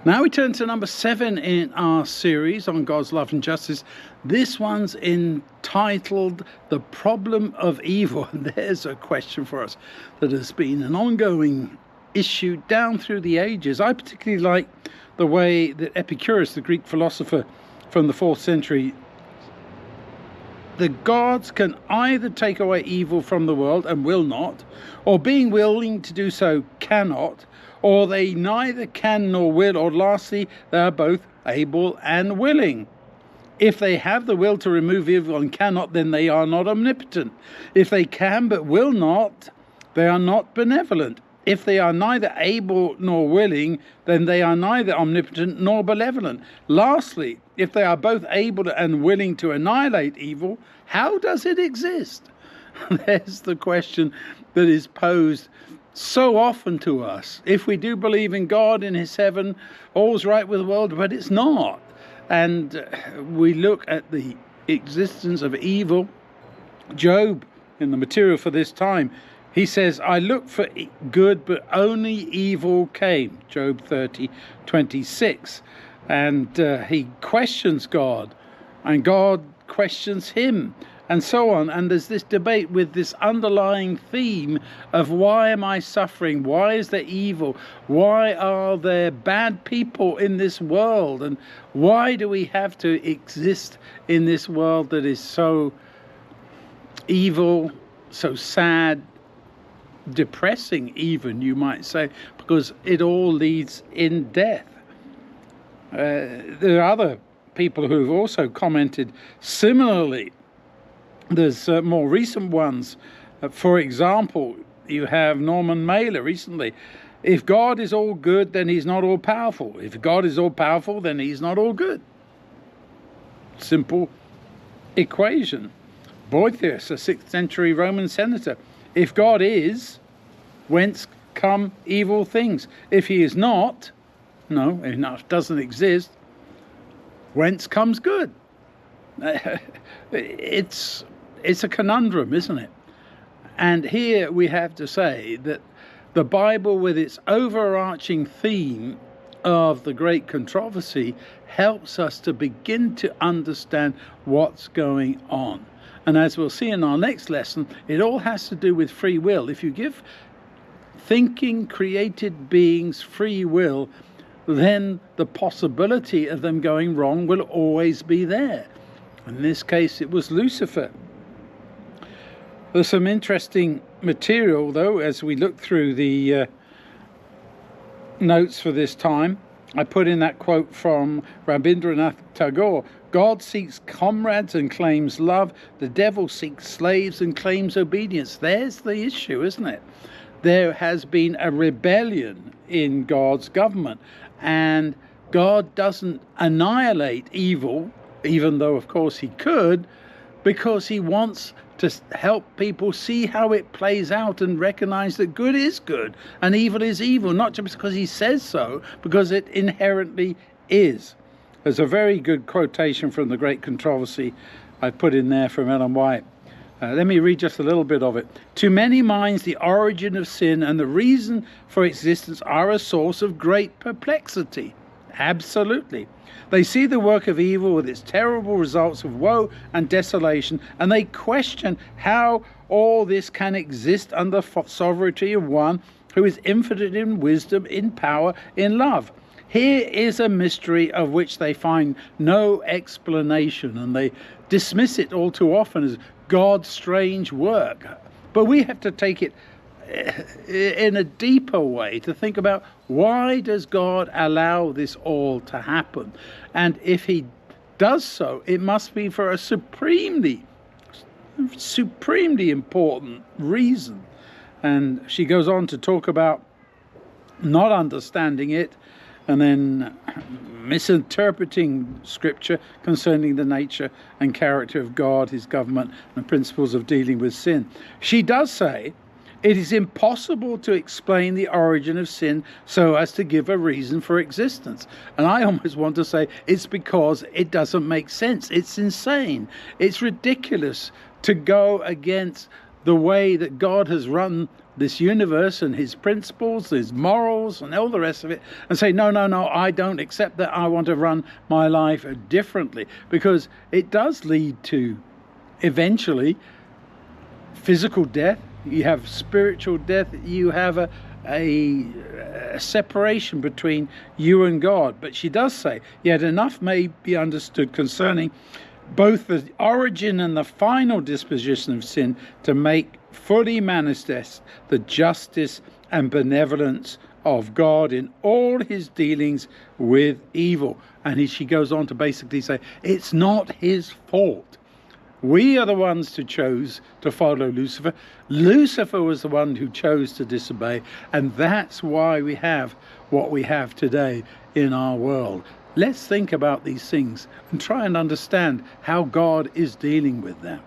Now we turn to number 7 in our series on God's love and justice. This one's entitled The Problem of Evil. And there's a question for us that has been an ongoing issue down through the ages. I particularly like the way that Epicurus, the Greek philosopher from the 4th century, the gods can either take away evil from the world and will not, or being willing to do so cannot, or they neither can nor will, or lastly, they are both able and willing. If they have the will to remove evil and cannot, then they are not omnipotent. If they can but will not, they are not benevolent. If they are neither able nor willing, then they are neither omnipotent nor benevolent. Lastly, if they are both able and willing to annihilate evil, how does it exist? There's the question that is posed so often to us. If we do believe in God, in his heaven, all's right with the world, but it's not. And we look at the existence of evil. Job, in the material for this time, he says, I looked for good, but only evil came. Job 30:26. And he questions God, and God questions him, and so on. And there's this debate with this underlying theme of why am I suffering? Why is there evil? Why are there bad people in this world? And why do we have to exist in this world that is so evil, so sad, depressing even, you might say, because it all leads in death? There are other people who have also commented similarly. There's more recent ones. For example, you have Norman Mailer recently. If God is all good, then he's not all powerful. If God is all powerful, then he's not all good. Simple equation. Boethius, a 6th century Roman senator. If God is, whence come evil things? If he is not, if doesn't exist, whence comes good? It's a conundrum, isn't it? And here we have to say that the Bible, with its overarching theme of the great controversy, helps us to begin to understand what's going on. And as we'll see in our next lesson, it all has to do with free will. If you give thinking, created beings free will, then the possibility of them going wrong will always be there. In this case, it was Lucifer. There's some interesting material, though, as we look through the notes for this time. I put in that quote from Rabindranath Tagore: God seeks comrades and claims love. The devil seeks slaves and claims obedience. There's the issue, isn't it? There has been a rebellion in God's government, and God doesn't annihilate evil, even though, of course, he could, because he wants to help people see how it plays out and recognize that good is good and evil is evil, not just because he says so, because it inherently is. There's a very good quotation from The Great Controversy I put in there from Ellen White. Let me read just a little bit of it. To many minds, the origin of sin and the reason for existence are a source of great perplexity. Absolutely. They see the work of evil with its terrible results of woe and desolation, and they question how all this can exist under sovereignty of one who is infinite in wisdom, in power, in love. Here is a mystery of which they find no explanation, and they dismiss it all too often as God's strange work. But we have to take it in a deeper way to think about, why does God allow this all to happen? And if he does so, it must be for a supremely important reason. And she goes on to talk about not understanding it and then misinterpreting scripture concerning the nature and character of God, his government, and principles of dealing with sin. She does say it is impossible to explain the origin of sin so as to give a reason for existence. And I almost want to say it's because it doesn't make sense. It's insane. It's ridiculous to go against the way that God has run this universe and his principles, his morals and all the rest of it, and say, no, no, no, I don't accept that. I want to run my life differently, because it does lead to eventually physical death. You have spiritual death. You have a separation between you and God. But she does say, yet enough may be understood concerning both the origin and the final disposition of sin to make fully manifest the justice and benevolence of God in all his dealings with evil. And she goes on to basically say, it's not his fault. We are the ones who chose to follow Lucifer. Lucifer was the one who chose to disobey, and that's why we have what we have today in our world. Let's think about these things and try and understand how God is dealing with them.